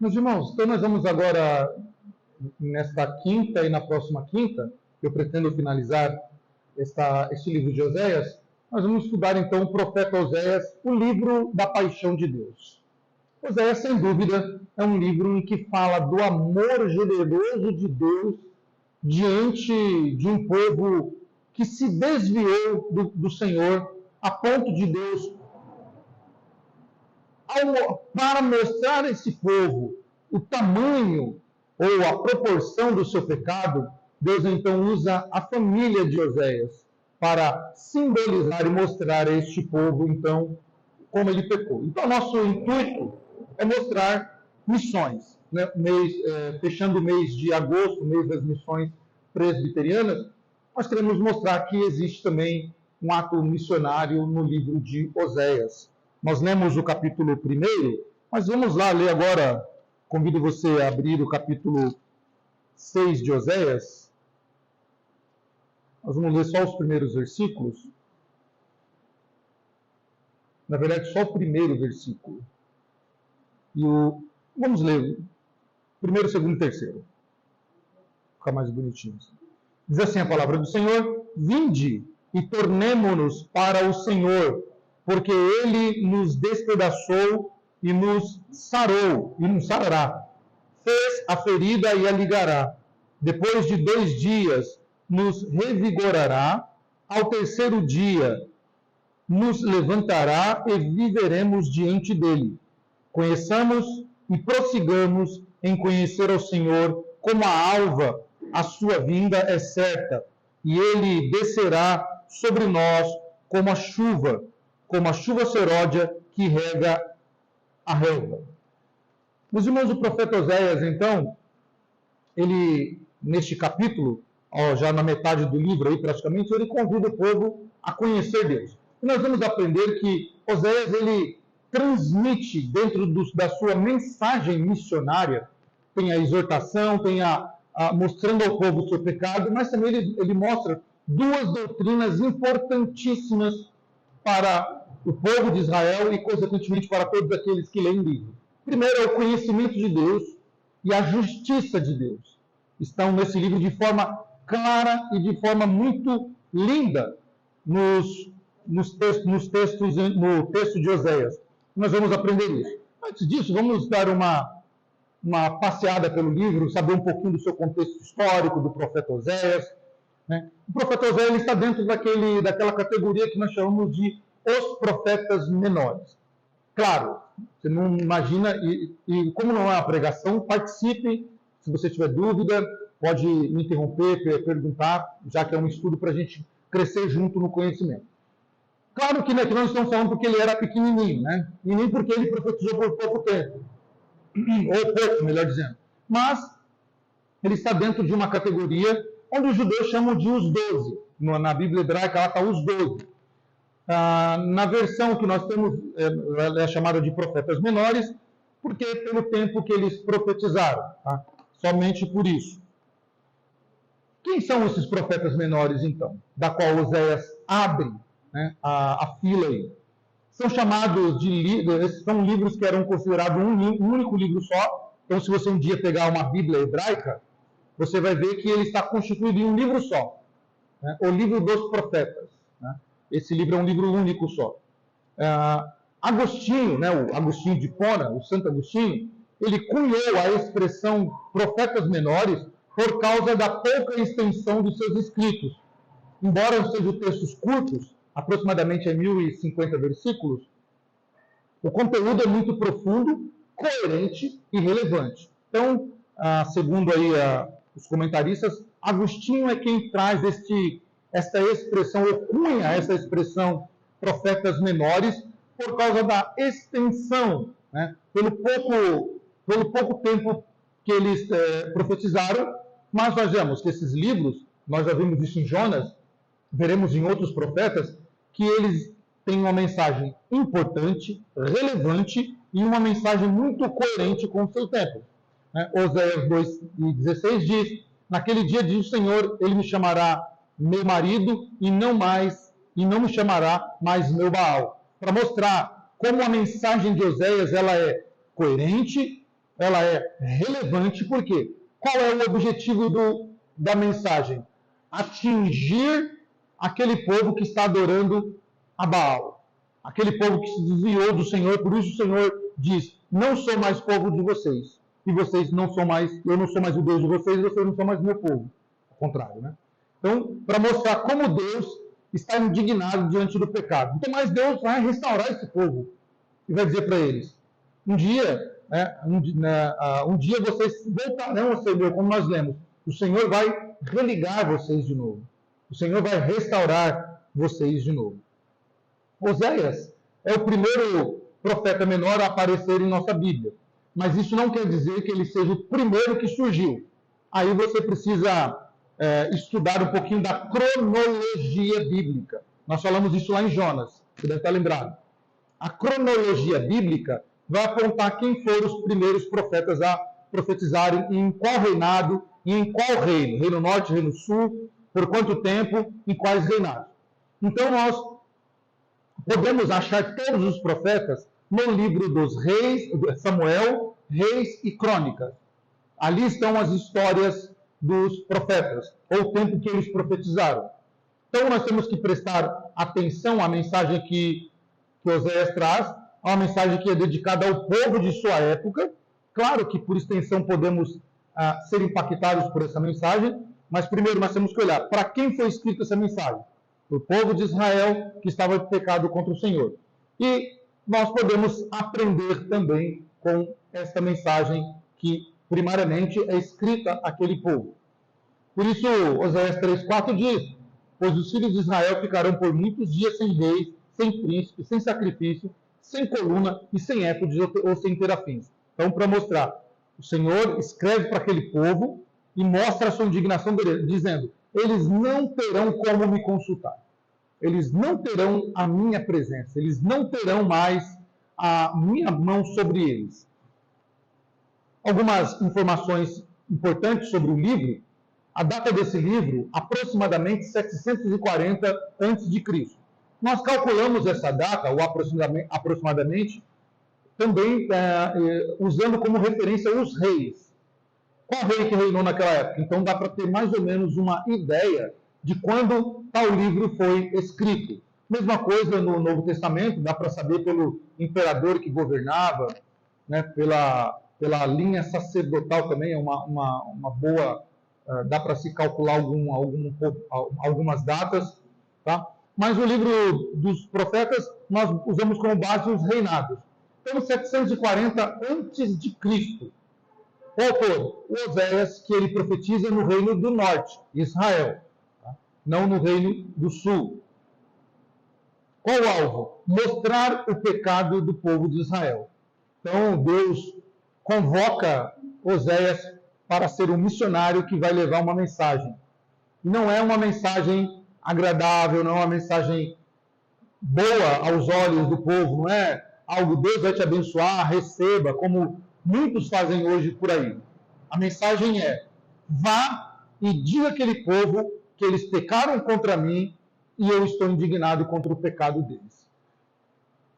Meus irmãos, então nós vamos agora, nesta quinta e na próxima quinta, eu pretendo finalizar este livro de Oséias, nós vamos estudar então o profeta Oséias, o livro da paixão de Deus. Oséias, sem dúvida, é um livro em que fala do amor generoso de Deus diante de um povo que se desviou do Senhor, a ponto de Deus, para mostrar a esse povo o tamanho ou a proporção do seu pecado, Deus então usa a família de Oséias para simbolizar e mostrar a este povo, então, como ele pecou. Então, nosso intuito é mostrar missões. Né? Fechando o mês de agosto, mês das missões presbiterianas, nós queremos mostrar que existe também um ato missionário no livro de Oséias. Nós lemos o capítulo 1, mas vamos lá ler agora. Convido você a abrir o capítulo 6 de Oséias. Nós vamos ler só os primeiros versículos. Na verdade, só o primeiro versículo. Vamos ler o primeiro, segundo e terceiro. Fica mais bonitinho. Diz assim a palavra do Senhor: Vinde e tornemo-nos para o Senhor, porque Ele nos despedaçou e nos sarou, e nos sarará. Fez a ferida e a ligará. Depois de 2 dias nos revigorará. Ao terceiro dia nos levantará e viveremos diante dele. Conheçamos e prossigamos em conhecer ao Senhor como a alva, a sua vinda é certa, e ele descerá sobre nós como a chuva seródia que rega a relva. Meus irmãos, o profeta Oséias, então, ele, neste capítulo, já na metade do livro, aí, praticamente, ele convida o povo a conhecer Deus. E nós vamos aprender que Oséias, ele transmite, dentro da sua mensagem missionária, tem a exortação, tem mostrando ao povo o seu pecado, mas também ele mostra 2 doutrinas importantíssimas para o povo de Israel e, consequentemente, para todos aqueles que leem o livro. Primeiro é o conhecimento de Deus e a justiça de Deus. Estão nesse livro de forma clara e de forma muito linda no texto de Oséias. Nós vamos aprender isso. Antes disso, vamos dar uma passeada pelo livro, saber um pouquinho do seu contexto histórico, do profeta Oséias. Né? O profeta Oséias está dentro daquela categoria que nós chamamos de os profetas menores. Claro, você não imagina, e como não é uma pregação, participe. Se você tiver dúvida, pode me interromper, perguntar, já que é um estudo para a gente crescer junto no conhecimento. Claro que nós estamos falando porque ele era pequenininho, né? E nem porque ele profetizou por pouco tempo. Ou pouco, melhor dizendo. Mas ele está dentro de uma categoria onde os judeus chamam de os 12. Na Bíblia hebraica, lá está os 12. Na versão que nós temos, ela é chamada de profetas menores, porque pelo tempo que eles profetizaram. Tá? Somente por isso. Quem são esses profetas menores, então? Da qual Oséias abre, né, a fila aí. São chamados de livros, são livros que eram considerados um único livro só. Então, se você um dia pegar uma Bíblia hebraica, você vai ver que ele está constituído em um livro só. Né? O livro dos profetas. Né? Esse livro é um livro único só. Agostinho, né, o Agostinho de Hipona, o Santo Agostinho, ele cunhou a expressão profetas menores por causa da pouca extensão dos seus escritos. Embora sejam textos curtos, aproximadamente 1050 versículos, o conteúdo é muito profundo, coerente e relevante. Então, segundo aí os comentaristas, Agostinho é quem traz esta expressão, ou cunha essa expressão profetas menores, por causa da extensão, né? pelo pouco tempo que eles profetizaram. Mas nós vemos que esses livros, nós já vimos isso em Jonas, veremos em outros profetas, que eles têm uma mensagem importante, relevante e uma mensagem muito coerente com o seu tempo. Oséias 2,16 diz: naquele dia diz o Senhor, ele me chamará meu marido e não me chamará mais meu Baal. Para mostrar como a mensagem de Oséias ela é coerente, ela é relevante, porque qual é o objetivo da mensagem? Atingir aquele povo que está adorando a Baal, aquele povo que se desviou do Senhor. Por isso o Senhor diz: não sou mais povo de vocês, e vocês não são mais, eu não sou mais o Deus de vocês, e vocês não são mais meu povo. Ao contrário, né? Então, para mostrar como Deus está indignado diante do pecado. Então, mas Deus vai restaurar esse povo e vai dizer para eles: um dia, um dia vocês voltarão ao Senhor, como nós lemos. O Senhor vai religar vocês de novo. O Senhor vai restaurar vocês de novo. Oséias é o primeiro profeta menor a aparecer em nossa Bíblia. Mas isso não quer dizer que ele seja o primeiro que surgiu. Aí você precisa estudar um pouquinho da cronologia bíblica. Nós falamos isso lá em Jonas, você deve estar lembrado. A cronologia bíblica vai apontar quem foram os primeiros profetas a profetizarem, em qual reinado e em qual reino. Reino Norte, Reino Sul, por quanto tempo, em quais reinados. Então nós podemos achar todos os profetas no livro dos reis, Samuel, Reis e Crônicas. Ali estão as histórias dos profetas, ou o tempo que eles profetizaram. Então nós temos que prestar atenção à mensagem que Oséias traz, uma mensagem que é dedicada ao povo de sua época. Claro que por extensão podemos ser impactados por essa mensagem, mas primeiro nós temos que olhar para quem foi escrita essa mensagem. O povo de Israel que estava em pecado contra o Senhor. E nós podemos aprender também com esta mensagem que primariamente é escrita àquele povo. Por isso, Oséias 3,4 diz: pois os filhos de Israel ficarão por muitos dias sem reis, sem príncipe, sem sacrifício, sem coluna e sem épodes ou sem terafins. Então, para mostrar, o Senhor escreve para aquele povo e mostra a sua indignação dele, dizendo: eles não terão como me consultar. Eles não terão a minha presença. Eles não terão mais a minha mão sobre eles. Algumas informações importantes sobre o livro. A data desse livro, aproximadamente 740 a.C. Nós calculamos essa data, ou aproximadamente, também usando como referência os reis. Qual rei que reinou naquela época? Então dá para ter mais ou menos uma ideia de quando tal livro foi escrito. Mesma coisa no Novo Testamento, dá para saber pelo imperador que governava, né, pela linha sacerdotal também, é uma boa... dá para se calcular algumas datas, tá? Mas o livro dos profetas, nós usamos como base os reinados. Então, 740 a.C., o autor, o Oséias, que ele profetiza no reino do norte, Israel, tá? Não no reino do sul. Qual o alvo? Mostrar o pecado do povo de Israel. Então, Deus convoca Oséias para ser um missionário que vai levar uma mensagem. E não é uma mensagem agradável, não é uma mensagem boa aos olhos do povo, não é algo Deus vai te abençoar, receba, como muitos fazem hoje por aí. A mensagem é: vá e diga àquele povo que eles pecaram contra mim e eu estou indignado contra o pecado deles.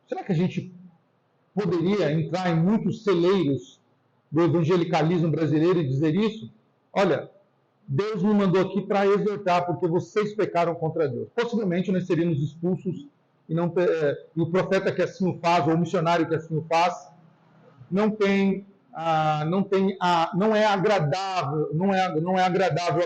Será que a gente poderia entrar em muitos celeiros do evangelicalismo brasileiro e dizer isso? Olha, Deus me mandou aqui para exortar, porque vocês pecaram contra Deus. Possivelmente nós seríamos expulsos e o profeta que assim o faz, ou o missionário que assim o faz, não é agradável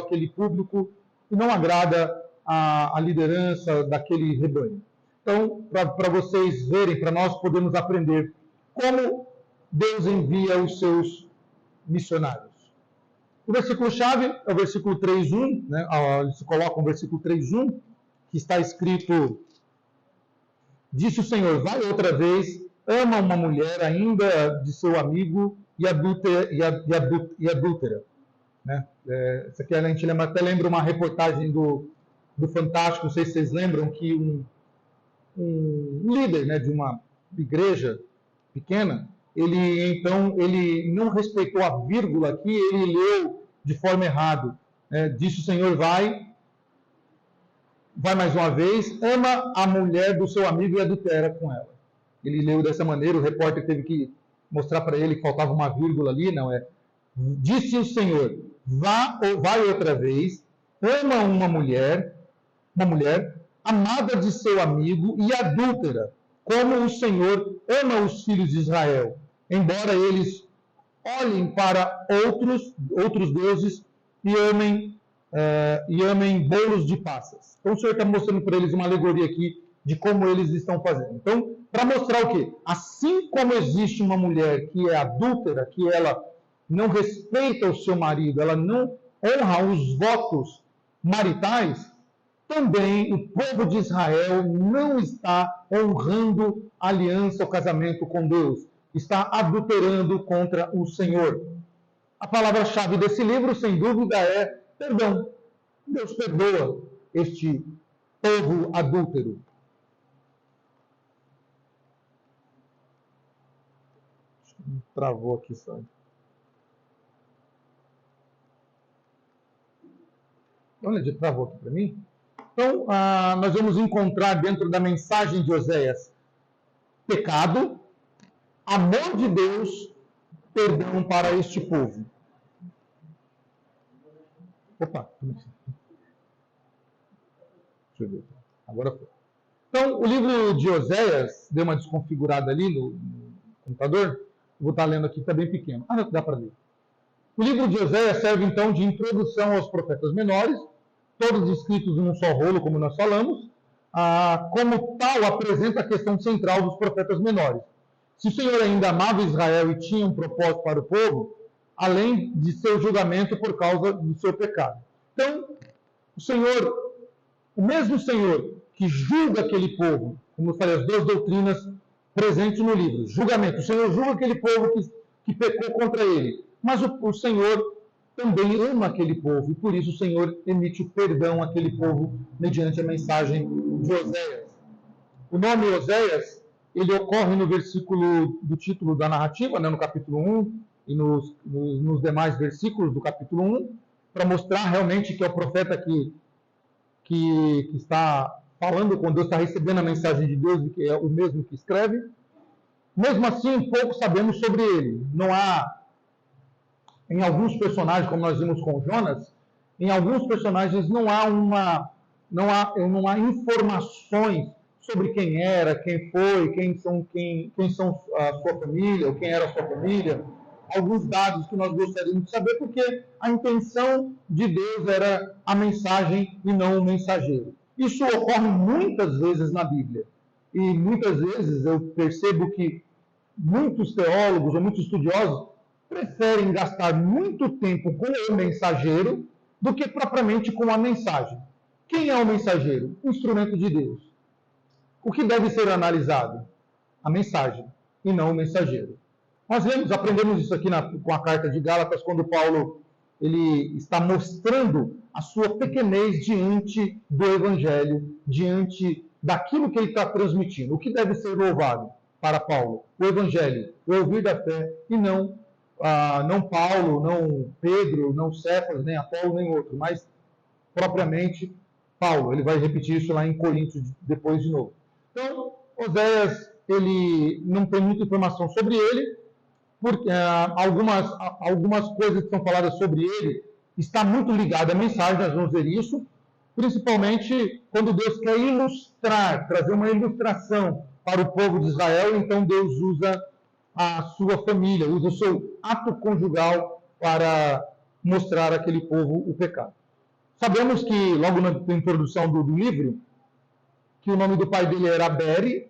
àquele público e não agrada a liderança daquele rebanho. Então, para vocês verem, para nós podermos aprender como Deus envia os seus missionários. O versículo-chave é o versículo 3.1, né? Se coloca o versículo 3.1, que está escrito: disse o Senhor, vai outra vez, ama uma mulher ainda de seu amigo e adúltera. Né? Isso aqui a gente até lembra uma reportagem do Fantástico, não sei se vocês lembram, que um líder, né, de uma igreja pequena, ele não respeitou a vírgula aqui, ele leu de forma errada. Disse o Senhor, vai mais uma vez, ama a mulher do seu amigo e adultera com ela. Ele leu dessa maneira, o repórter teve que mostrar para ele que faltava uma vírgula ali, não é? Disse o Senhor, vai outra vez, ama uma mulher amada de seu amigo e adúltera, como o Senhor ama os filhos de Israel, embora eles olhem para outros deuses e amem bolos de passas. Então o Senhor está mostrando para eles uma alegoria aqui de como eles estão fazendo. Então, para mostrar o quê? Assim como existe uma mulher que é adúltera, que ela não respeita o seu marido, ela não honra os votos maritais, também o povo de Israel não está honrando a aliança, o casamento com Deus. Está adulterando contra o Senhor. A palavra-chave desse livro, sem dúvida, é perdão. Deus perdoa este povo adúltero. Travou aqui só. Olha, travou aqui para mim. Então, nós vamos encontrar dentro da mensagem de Oséias pecado, amor de Deus, perdão para este povo. Opa, deixa eu ver. Agora foi. Então, o livro de Oséias, deu uma desconfigurada ali no computador. Vou estar lendo aqui, está bem pequeno. Não dá para ler. O livro de Oséias serve, então, de introdução aos profetas menores, todos escritos num só rolo, como nós falamos. Como tal, apresenta a questão central dos profetas menores. Se o Senhor ainda amava Israel e tinha um propósito para o povo, além de seu julgamento por causa do seu pecado. Então, o mesmo Senhor que julga aquele povo, como eu falei, as duas doutrinas presentes no livro, julgamento. O Senhor julga aquele povo que pecou contra ele, mas o Senhor também ama aquele povo, e por isso o Senhor emite o perdão àquele povo mediante a mensagem de Oséias. O nome Oséias, ele ocorre no versículo do título da narrativa, né, no capítulo 1 e nos demais versículos do capítulo 1, para mostrar realmente que é o profeta que está falando com Deus, está recebendo a mensagem de Deus e que é o mesmo que escreve. Mesmo assim, pouco sabemos sobre ele. Não há, em alguns personagens, como nós vimos com Jonas, em alguns personagens não há informações sobre quem era, quem foi, quem são a sua família, ou quem era a sua família. Alguns dados que nós gostaríamos de saber, porque a intenção de Deus era a mensagem e não o mensageiro. Isso ocorre muitas vezes na Bíblia. E muitas vezes eu percebo que muitos teólogos ou muitos estudiosos preferem gastar muito tempo com o mensageiro do que propriamente com a mensagem. Quem é o mensageiro? O instrumento de Deus. O que deve ser analisado? A mensagem, e não o mensageiro. Nós aprendemos isso aqui com a carta de Gálatas, quando Paulo ele está mostrando a sua pequenez diante do Evangelho, diante daquilo que ele está transmitindo. O que deve ser louvado para Paulo? O Evangelho, o ouvir da fé, e não Paulo, não Pedro, não Cefas, nem Apolo, nem outro, mas propriamente Paulo. Ele vai repetir isso lá em Coríntios depois de novo. Então, Oséias, ele não tem muita informação sobre ele, porque algumas coisas que são faladas sobre ele está muito ligada à mensagem, nós vamos ver isso, principalmente quando Deus quer ilustrar, trazer uma ilustração para o povo de Israel, então Deus usa a sua família, usa o seu ato conjugal para mostrar àquele povo o pecado. Sabemos que, logo na introdução do livro, que o nome do pai dele era Beri,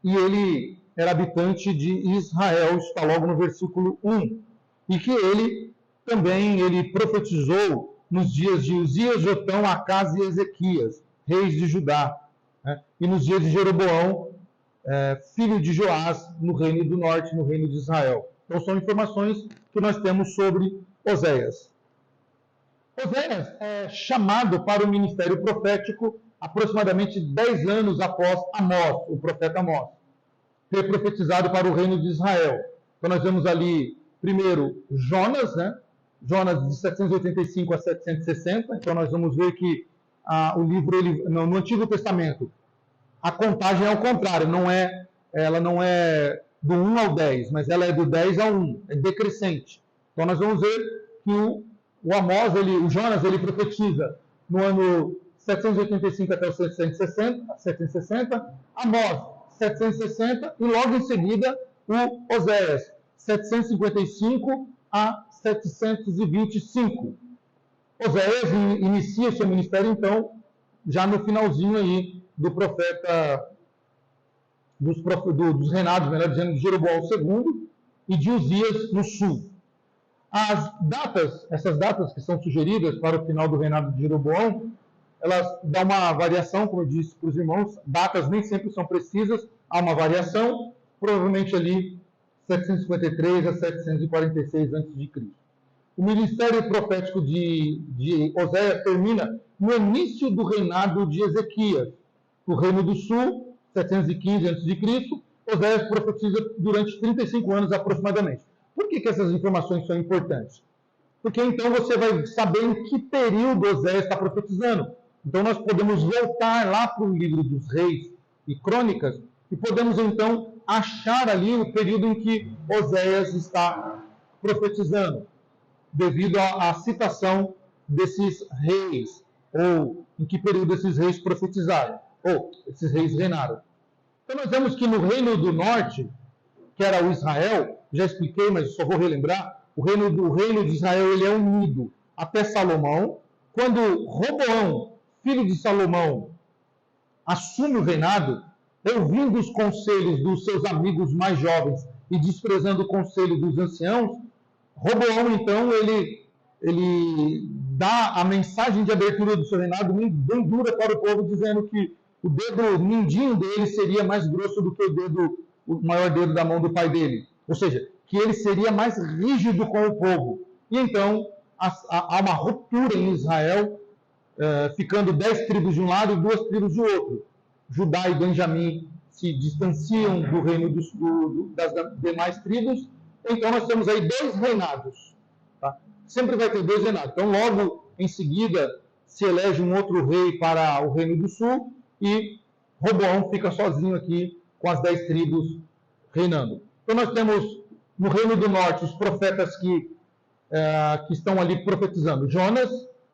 e ele era habitante de Israel, está logo no versículo 1. E que ele profetizou nos dias de Uzias, Jotão, Acaz e Ezequias, reis de Judá, né? E nos dias de Jeroboão, filho de Joás, no reino do norte, no reino de Israel. Então são informações que nós temos sobre Oséias. Oséias é chamado para o ministério profético aproximadamente 10 anos após Amós, o profeta Amós, ter profetizado para o reino de Israel. Então nós vemos ali, primeiro, Jonas, né? Jonas de 785 a 760. Então nós vamos ver que o livro, no Antigo Testamento, a contagem é ao contrário, ela não é do 1 ao 10, mas ela é do 10 ao 1, é decrescente. Então nós vamos ver que o Amós, o Jonas, ele profetiza no ano 785 até o 760, Amós 760 e logo em seguida o Oséias 755 a 725. Oséias inicia seu ministério então já no finalzinho aí do profeta dos reinados, melhor dizendo, de Jeroboão II e de Uzias no sul. Essas datas que são sugeridas para o final do reinado de Jeroboão, elas dão uma variação, como eu disse para os irmãos, datas nem sempre são precisas, há uma variação, provavelmente ali 753 a 746 a.C. O ministério profético de Oséias termina no início do reinado de Ezequias, no Reino do Sul, 715 a.C., Oséias profetiza durante 35 anos aproximadamente. Por que essas informações são importantes? Porque então você vai saber em que período Oséias está profetizando. Então nós podemos voltar lá para o livro dos Reis e Crônicas e podemos então achar ali o período em que Oséias está profetizando, devido à citação desses reis, ou em que período esses reis profetizaram, ou esses reis reinaram. Então nós vemos que no Reino do Norte, que era o Israel, já expliquei, mas só vou relembrar, o reino de Israel ele é unido até Salomão. Quando Roboão, filho de Salomão, assume o reinado, ouvindo os conselhos dos seus amigos mais jovens e desprezando o conselho dos anciãos, Roboão, então, ele dá a mensagem de abertura do seu reinado bem dura para o povo, dizendo que o dedo mindinho dele seria mais grosso do que o maior dedo da mão do pai dele. Ou seja, que ele seria mais rígido com o povo. E então, há uma ruptura em Israel, ficando 10 tribos de um lado e 2 tribos do outro. Judá e Benjamim se distanciam do reino das demais tribos. Então, nós temos aí 2 reinados. Tá? Sempre vai ter 2 reinados. Então, logo em seguida, se elege um outro rei para o Reino do Sul e Roboão fica sozinho aqui com as 10 tribos reinando. Então, nós temos no Reino do Norte os profetas que estão ali profetizando. Jonas,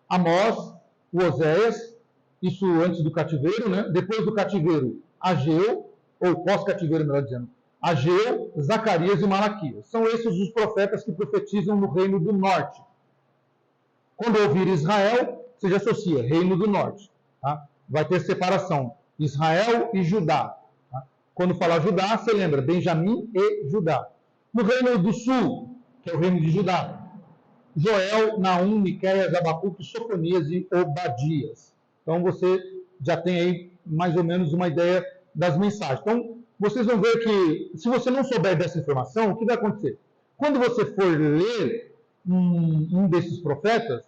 Amós, o Oséias, isso antes do cativeiro, né? Depois do cativeiro, Ageu, ou pós-cativeiro, melhor dizendo, Ageu, Zacarias e Malaquias. São esses os profetas que profetizam no Reino do Norte. Quando ouvir Israel, você já associa Reino do Norte. Tá? Vai ter separação, Israel e Judá. Tá? Quando falar Judá, você lembra Benjamim e Judá. No Reino do Sul, que é o Reino de Judá, Joel, Naum, Miqueias, Abacuque, Sofonias e Obadias. Então você já tem aí mais ou menos uma ideia das mensagens. Então, vocês vão ver que, se você não souber dessa informação, o que vai acontecer? Quando você for ler um desses profetas,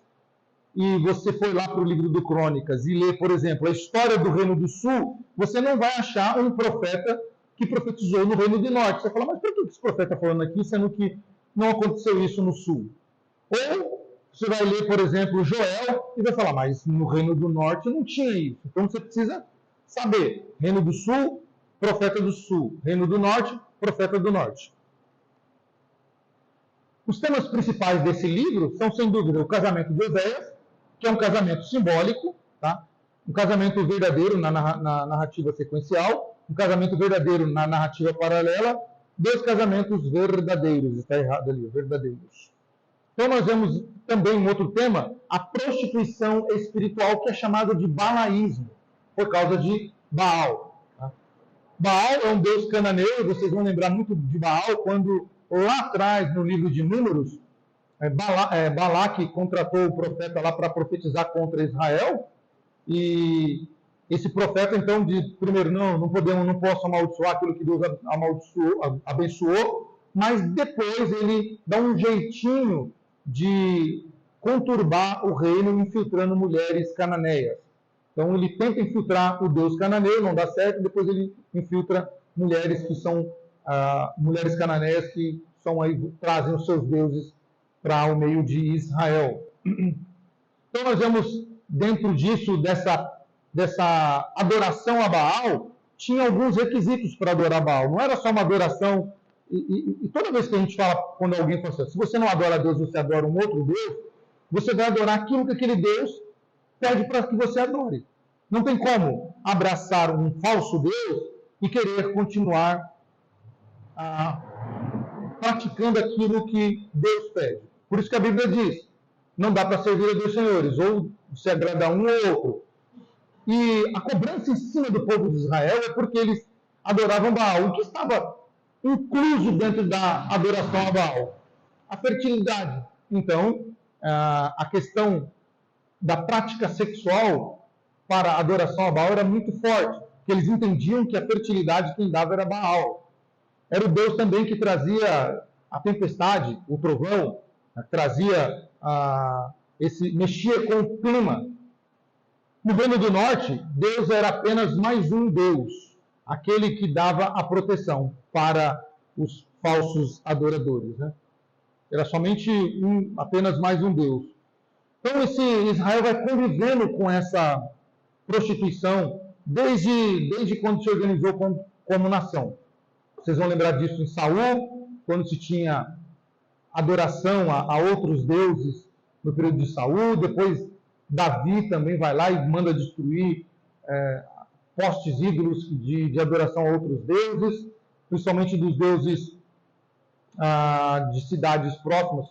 e você for lá para o livro do Crônicas e ler, por exemplo, a história do Reino do Sul, você não vai achar um profeta que profetizou no Reino do Norte. Você fala, mas por que esse profeta está falando aqui, sendo que não aconteceu isso no Sul? Ou você vai ler, por exemplo, Joel e vai falar, mas no Reino do Norte não tinha isso. Então você precisa saber, Reino do Sul, profeta do Sul. Reino do Norte, profeta do Norte. Os temas principais desse livro são, sem dúvida, o casamento de Oséias, que é um casamento simbólico, tá? Um casamento verdadeiro na narrativa sequencial, um casamento verdadeiro na narrativa paralela, 2 casamentos verdadeiros, está errado ali, verdadeiros. Então nós vemos também um outro tema, a prostituição espiritual, que é chamada de balaísmo, por causa de Baal. Tá? Baal é um deus cananeu, e vocês vão lembrar muito de Baal, quando lá atrás, no livro de Números, Balaque contratou o profeta lá para profetizar contra Israel, e esse profeta, então, diz, primeiro, não posso amaldiçoar aquilo que Deus abençoou, mas depois ele dá um jeitinho de conturbar o reino, infiltrando mulheres cananeias. Então ele tenta infiltrar o deus cananeu, não dá certo, depois ele infiltra mulheres que são mulheres cananeias que são aí, trazem os seus deuses para o meio de Israel. Então nós vemos, dentro disso, dessa adoração a Baal, tinha alguns requisitos para adorar Baal. Não era só uma adoração E toda vez que a gente fala, quando alguém fala assim, se você não adora a Deus, você adora um outro Deus, você vai adorar aquilo que aquele Deus pede para que você adore. Não tem como abraçar um falso Deus e querer continuar praticando aquilo que Deus pede. Por isso que a Bíblia diz, não dá para servir a dois senhores, ou se agrada um ou outro. E a cobrança em cima do povo de Israel é porque eles adoravam Baal. O que estava incluso dentro da adoração a Baal? A fertilidade. Então, a questão da prática sexual para a adoração a Baal era muito forte, porque eles entendiam que a fertilidade quem dava era Baal. Era o Deus também que trazia a tempestade, o trovão, trazia mexia com o clima. No Reino do Norte, Deus era apenas mais um Deus, aquele que dava a proteção para os falsos adoradores, né? Era somente apenas mais um Deus. Então, Israel vai convivendo com essa prostituição desde quando se organizou como nação. Vocês vão lembrar disso em Saul, quando se tinha adoração a outros deuses no período de Saul. Depois, Davi também vai lá e manda destruir postes ídolos de adoração a outros deuses, principalmente dos deuses de cidades próximas,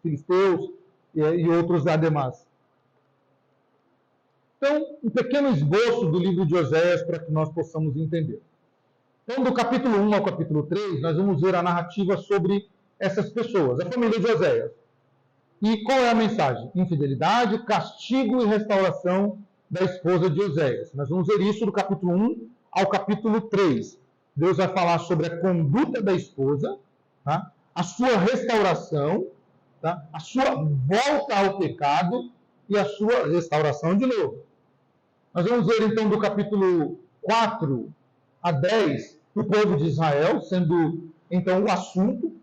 filisteus e outros ademais. Então, um pequeno esboço do livro de Oséias para que nós possamos entender. Então, do capítulo 1 ao capítulo 3, nós vamos ver a narrativa sobre essas pessoas, a família de Oséias. E qual é a mensagem? Infidelidade, castigo e restauração da esposa de Oséias. Nós vamos ver isso do capítulo 1 ao capítulo 3. Deus vai falar sobre a conduta da esposa, tá? A sua restauração, tá? A sua volta ao pecado e a sua restauração de novo. Nós vamos ver então do capítulo 4 a 10 o povo de Israel sendo então o assunto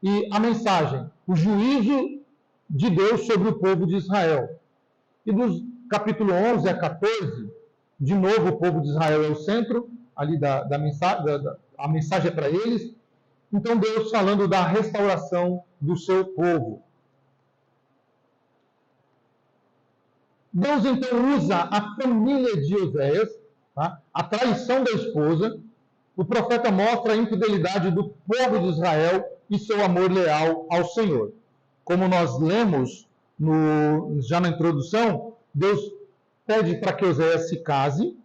e a mensagem, o juízo de Deus sobre o povo de Israel. E dos capítulo 11 a 14, de novo o povo de Israel é o centro ali da mensagem, a mensagem é para eles. Então Deus falando da restauração do seu povo. Deus então usa a família de Oséias, tá? A traição da esposa. O profeta mostra a infidelidade do povo de Israel e seu amor leal ao Senhor. Como nós lemos já na introdução, Deus pede para que Oséias se case,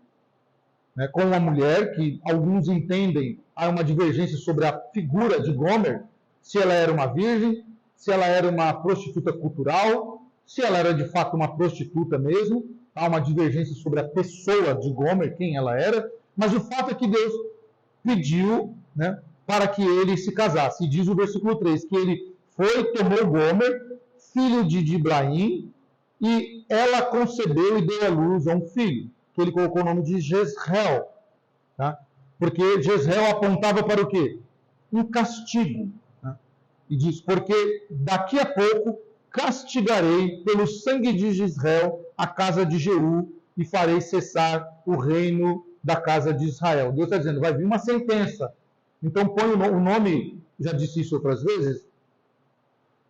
né, com uma mulher que alguns entendem, há uma divergência sobre a figura de Gomer, se ela era uma virgem, se ela era uma prostituta cultural, se ela era de fato uma prostituta mesmo. Há uma divergência sobre a pessoa de Gomer, quem ela era, mas o fato é que Deus pediu, né, para que ele se casasse. E diz o versículo 3, que ele tomou Gomer, filho de Dibraim, e ela concebeu e deu à luz a um filho, que ele colocou o nome de Jezreel, tá? Porque Jezreel apontava para o quê? Um castigo. Tá? E diz, porque daqui a pouco castigarei pelo sangue de Jezreel a casa de Jeú e farei cessar o reino da casa de Israel. Deus está dizendo, vai vir uma sentença. Então põe o nome, já disse isso outras vezes,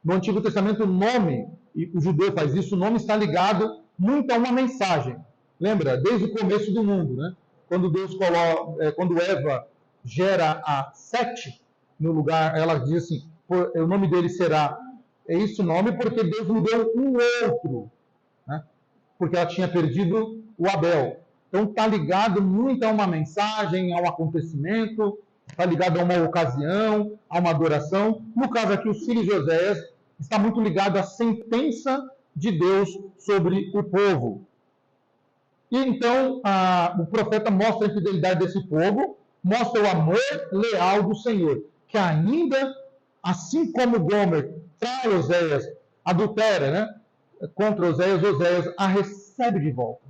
no Antigo Testamento o nome, e o judeu faz isso, o nome está ligado muito a uma mensagem. Lembra? Desde o começo do mundo, né? Quando quando Eva gera a Sete no lugar, ela diz assim, o nome dele será, é esse o nome porque Deus me deu um outro, né? Porque ela tinha perdido o Abel. Então está ligado muito a uma mensagem, a um acontecimento, está ligado a uma ocasião, a uma adoração. No caso aqui, os filhos de Oséias está muito ligado à sentença de Deus sobre o povo. E então o profeta mostra a infidelidade desse povo, mostra o amor leal do Senhor, que ainda, assim como Gomer trai Oséias, adultera, né, contra Oséias, Oséias a recebe de volta.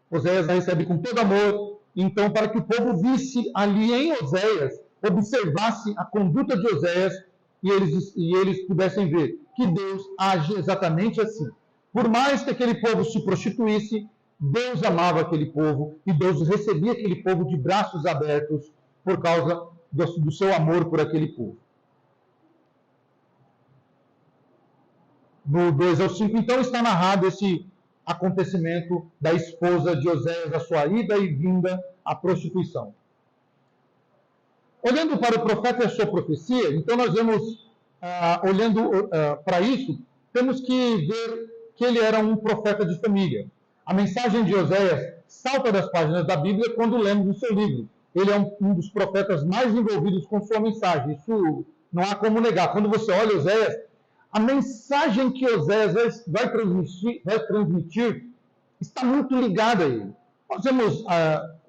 Oséias a recebe com todo amor. Então, para que o povo visse ali em Oséias, observasse a conduta de Oséias e eles pudessem ver que Deus age exatamente assim. Por mais que aquele povo se prostituísse, Deus amava aquele povo e Deus recebia aquele povo de braços abertos por causa do seu amor por aquele povo. Do 2 ao 5, então, está narrado esse acontecimento da esposa de Oséias, a sua ida e vinda à prostituição. Olhando para o profeta e a sua profecia, então nós vemos, olhando para isso, temos que ver que ele era um profeta de família. A mensagem de Oséias salta das páginas da Bíblia quando lemos o seu livro. Ele é um dos profetas mais envolvidos com sua mensagem. Isso não há como negar. Quando você olha Oséias, a mensagem que Oséias vai transmitir está muito ligada a ele. Nós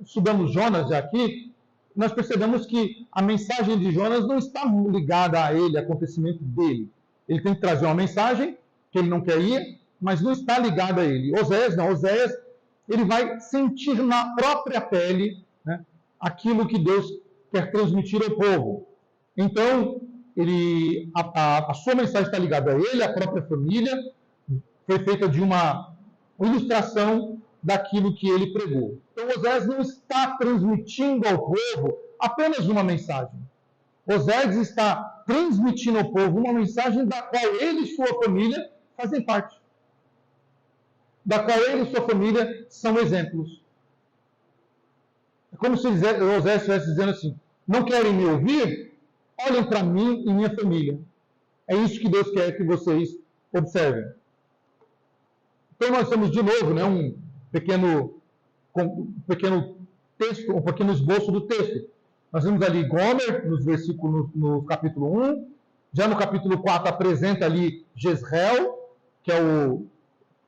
estudamos Jonas já aqui, nós percebemos que a mensagem de Jonas não está ligada a ele, acontecimento dele. Ele tem que trazer uma mensagem que ele não quer ir, mas não está ligada a ele. Oséias não. Oséias, ele vai sentir na própria pele, né, aquilo que Deus quer transmitir ao povo. Então, a sua mensagem está ligada a ele, a própria família, foi feita de uma ilustração daquilo que ele pregou. Então, Oséias não está transmitindo ao povo apenas uma mensagem. Oséias está transmitindo ao povo uma mensagem da qual ele e sua família fazem parte. Da qual ele e sua família são exemplos. É como se Oséias estivesse dizendo assim: não querem me ouvir? Olhem para mim e minha família. É isso que Deus quer que vocês observem. Então nós temos de novo, né, um pequeno texto, um pequeno esboço do texto. Nós vemos ali Gomer, no capítulo 1. Já no capítulo 4 apresenta ali Jezreel, que é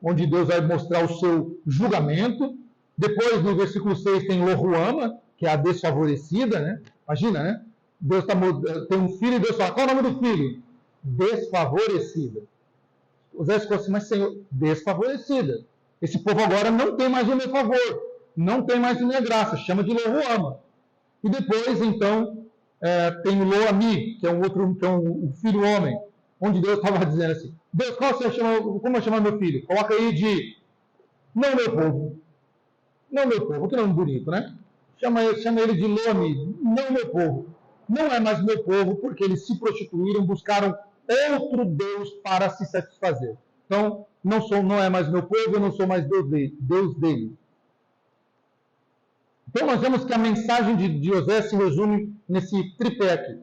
onde Deus vai mostrar o seu julgamento. Depois, no versículo 6, tem Loruama, que é a desfavorecida, né? Imagina, né? Deus tem um filho e Deus fala: qual é o nome do filho? Desfavorecida. Oséias ficou assim: mas Senhor, desfavorecida. Esse povo agora não tem mais o meu favor, não tem mais a minha graça, chama de Loruama. E depois, então, tem o Loami, que é um filho homem, onde Deus estava dizendo assim: Deus, como eu chamo meu filho? Coloca aí de não meu povo. Não meu povo, que nome bonito, né? Chama ele de Loami, não meu povo. Não é mais meu povo, porque eles se prostituíram, buscaram outro Deus para se satisfazer. Então, não é mais meu povo, eu não sou mais Deus dele. Então, nós vemos que a mensagem de Oséias se resume nesse tripé aqui.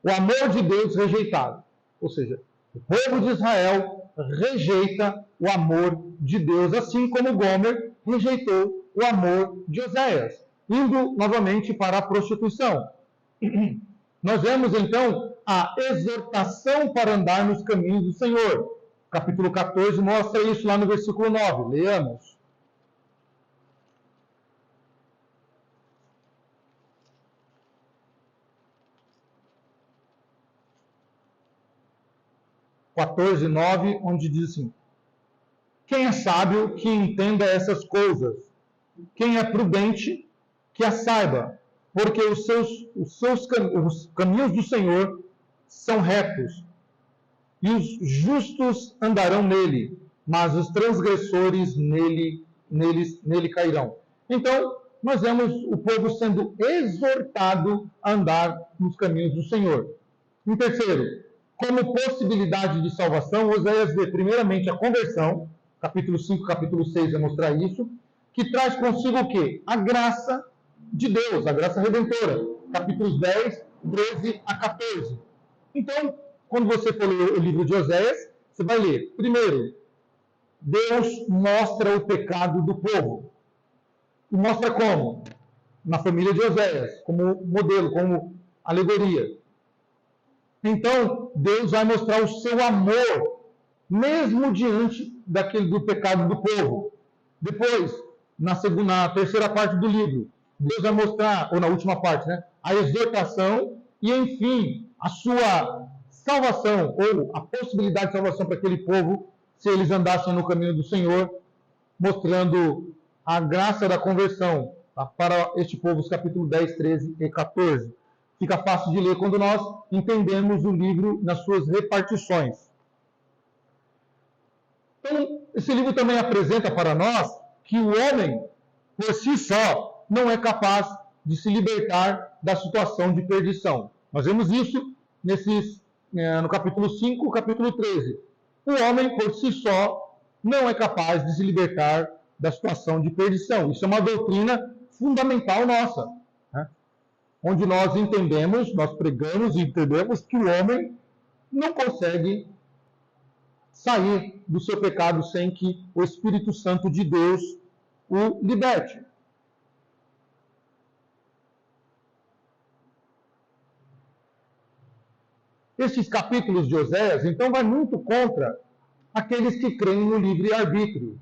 O amor de Deus rejeitado. Ou seja, o povo de Israel rejeita o amor de Deus, assim como Gomer rejeitou o amor de Oséias, indo novamente para a prostituição. Nós vemos, então, a exortação para andar nos caminhos do Senhor. Capítulo 14 mostra isso lá no versículo 9. Leamos. (14, 9), onde diz assim: quem é sábio, que entenda essas coisas. Quem é prudente, que as saiba. Porque os caminhos do Senhor são retos, e os justos andarão nele, mas os transgressores nele cairão. Então, nós vemos o povo sendo exortado a andar nos caminhos do Senhor. Em terceiro, como possibilidade de salvação, Oséias vê primeiramente a conversão, capítulo 5, capítulo 6 vai mostrar isso, que traz consigo o quê? A graça de Deus, a graça redentora, capítulos 10, 13 a 14. Então, quando você for ler o livro de Oséias, você vai ler, primeiro, Deus mostra o pecado do povo. E mostra como? Na família de Oséias, como modelo, como alegoria. Então, Deus vai mostrar o seu amor, mesmo diante do pecado do povo. Depois, na terceira parte do livro, Deus vai mostrar, ou na última parte, né, a exortação e, enfim, a sua salvação, ou a possibilidade de salvação para aquele povo, se eles andassem no caminho do Senhor, mostrando a graça da conversão, tá, para este povo, os capítulos 10, 13 e 14. Fica fácil de ler quando nós entendemos o livro nas suas repartições. Então, esse livro também apresenta para nós que o homem, por si só, não é capaz de se libertar da situação de perdição. Nós vemos isso no capítulo 5, capítulo 13. O homem, por si só, não é capaz de se libertar da situação de perdição. Isso é uma doutrina fundamental nossa, né? Onde nós entendemos, nós pregamos e entendemos que o homem não consegue sair do seu pecado sem que o Espírito Santo de Deus o liberte. Esses capítulos de Oséias, então, vai muito contra aqueles que creem no livre-arbítrio,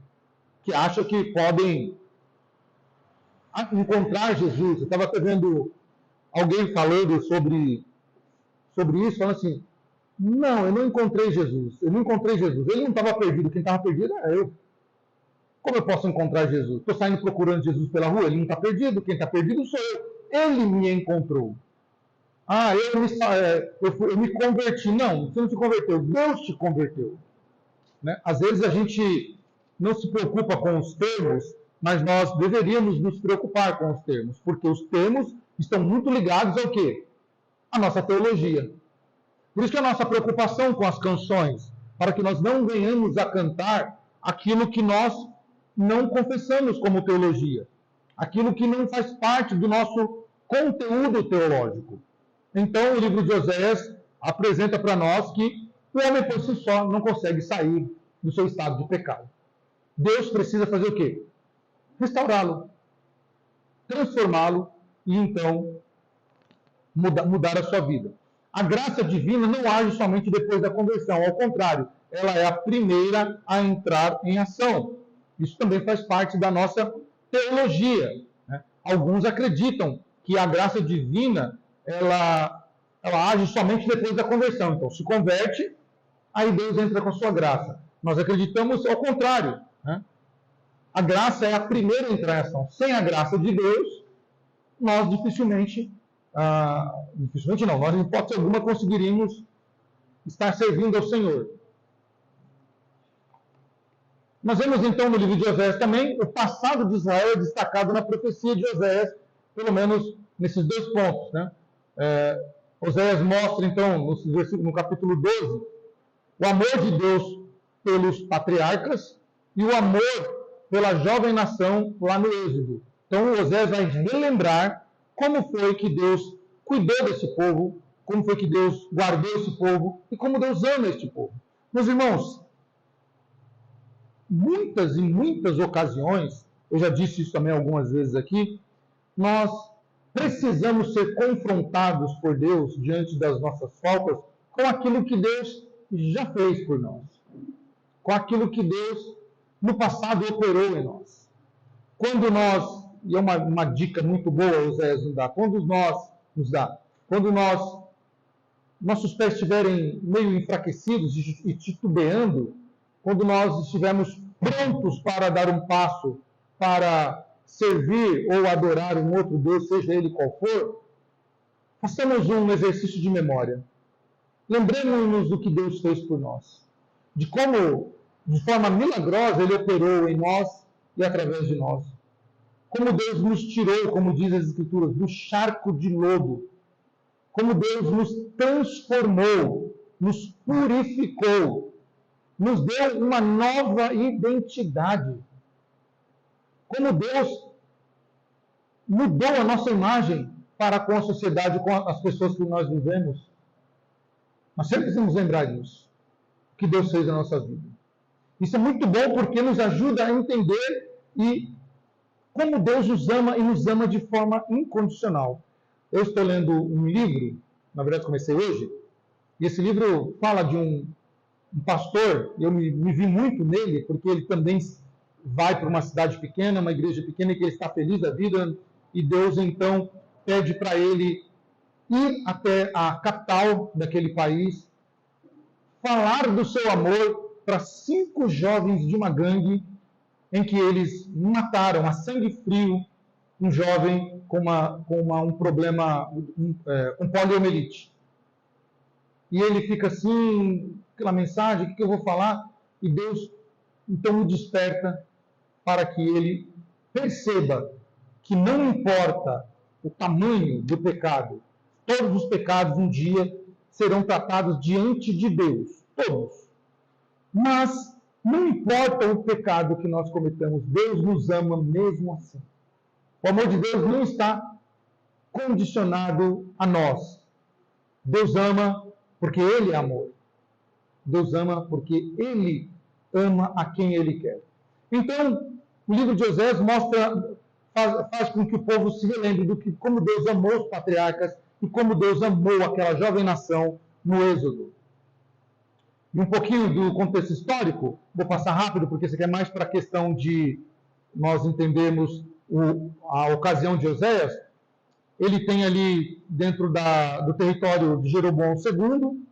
que acham que podem encontrar Jesus. Eu estava vendo alguém falando sobre isso, falando assim, não, eu não encontrei Jesus, ele não estava perdido, quem estava perdido era eu. Como eu posso encontrar Jesus? Estou saindo procurando Jesus pela rua, ele não está perdido, quem está perdido sou eu. Ele me encontrou. Eu me converti. Não, você não se converteu, Deus te converteu. Né? Às vezes a gente não se preocupa com os termos, mas nós deveríamos nos preocupar com os termos, porque os termos estão muito ligados ao quê? A nossa teologia. Por isso que a nossa preocupação com as canções, para que nós não venhamos a cantar aquilo que nós não confessamos como teologia, aquilo que não faz parte do nosso conteúdo teológico. Então, o livro de Oséias apresenta para nós que o homem por si só não consegue sair do seu estado de pecado. Deus precisa fazer o quê? Restaurá-lo, transformá-lo e então mudar a sua vida. A graça divina não age somente depois da conversão, ao contrário, ela é a primeira a entrar em ação. Isso também faz parte da nossa teologia, né? Alguns acreditam que a graça divina ela age somente depois da conversão. Então, se converte, aí Deus entra com a sua graça. Nós acreditamos ao contrário, né? A graça é a primeira a entrar em ação. Sem a graça de Deus, nós dificilmente não, nós em hipótese alguma conseguiríamos estar servindo ao Senhor. Nós vemos então no livro de Oséias também o passado de Israel é destacado na profecia de Oséias, pelo menos nesses dois pontos, né? Oséias mostra então no capítulo 12 o amor de Deus pelos patriarcas e o amor pela jovem nação lá no Êxodo. Então Oséias vai relembrar como foi que Deus cuidou desse povo, como foi que Deus guardou esse povo e como Deus ama este povo. Meus irmãos, muitas e muitas ocasiões, eu já disse isso também algumas vezes aqui, nós precisamos ser confrontados por Deus diante das nossas faltas com aquilo que Deus já fez por nós, com aquilo que Deus no passado operou em nós. Quando nós, e é uma dica muito boa, Oséias nos dá, quando nossos pés estiverem meio enfraquecidos e titubeando, quando nós estivermos prontos para dar um passo, para servir ou adorar um outro Deus, seja ele qual for, façamos um exercício de memória. Lembremos-nos do que Deus fez por nós, de como, de forma milagrosa, Ele operou em nós e através de nós. Como Deus nos tirou, como diz as Escrituras, do charco de lodo. Como Deus nos transformou, nos purificou, nos deu uma nova identidade. Como Deus mudou a nossa imagem para com a sociedade, com as pessoas que nós vivemos. Nós sempre precisamos lembrar disso, que Deus fez na nossa vida. Isso é muito bom porque nos ajuda a entender como Deus nos ama e nos ama de forma incondicional. Eu estou lendo um livro, na verdade comecei hoje, e esse livro fala de um pastor, eu me vi muito nele, porque ele também vai para uma cidade pequena, uma igreja pequena, e que ele está feliz da vida, e Deus então pede para ele ir até a capital daquele país, falar do seu amor para 5 jovens de uma gangue em que eles mataram a sangue frio um jovem com um problema, com poliomielite. E ele fica assim, aquela mensagem, o que eu vou falar? E Deus então o desperta para que ele perceba que não importa o tamanho do pecado. Todos os pecados um dia serão tratados diante de Deus. Todos. Mas não importa o pecado que nós cometamos, Deus nos ama mesmo assim. O amor de Deus não está condicionado a nós. Deus ama porque Ele é amor. Deus ama porque Ele ama a quem Ele quer. Então, o livro de Oséias faz com que o povo se relembre do que como Deus amou os patriarcas e como Deus amou aquela jovem nação no Êxodo. E um pouquinho do contexto histórico, vou passar rápido, porque isso aqui é mais para a questão de nós entendermos a ocasião de Oséias. Ele tem ali, dentro do território de Jeroboão II,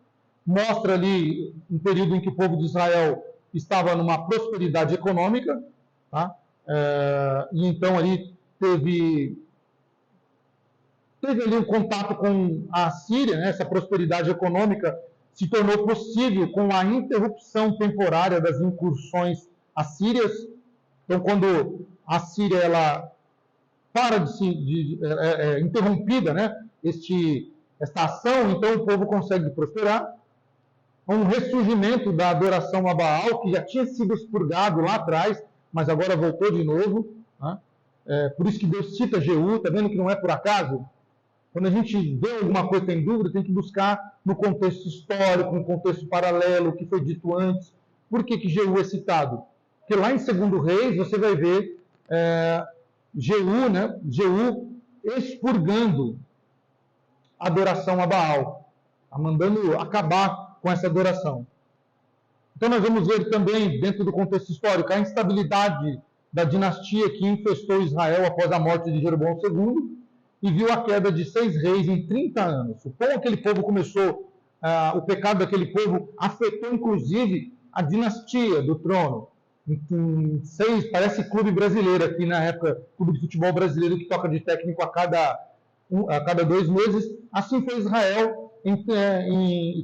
mostra ali um período em que o povo de Israel estava numa prosperidade econômica, tá? E então ali teve ali um contato com a Síria, né? Essa prosperidade econômica se tornou possível com a interrupção temporária das incursões assírias. Então, quando a Síria ela para é interrompida, né? Esta ação, então o povo consegue prosperar. Um ressurgimento da adoração a Baal, que já tinha sido expurgado lá atrás, mas agora voltou de novo. Né? Por isso que Deus cita Jeú, está vendo que não é por acaso? Quando a gente vê alguma coisa tem dúvida, tem que buscar no contexto histórico, no contexto paralelo, o que foi dito antes. Por que Jeú é citado? Porque lá em 2 Reis você vai ver Jeú, né? Jeú expurgando a adoração a Baal, mandando acabar com essa adoração. Então nós vamos ver também, dentro do contexto histórico, a instabilidade da dinastia que infestou Israel após a morte de Jeroboão II, e viu a queda de 6 reis em 30 anos. Como aquele povo começou, o pecado daquele povo afetou inclusive a dinastia do trono. Parece clube brasileiro aqui na época, clube de futebol brasileiro que toca de técnico a cada 2 meses. Assim foi Israel,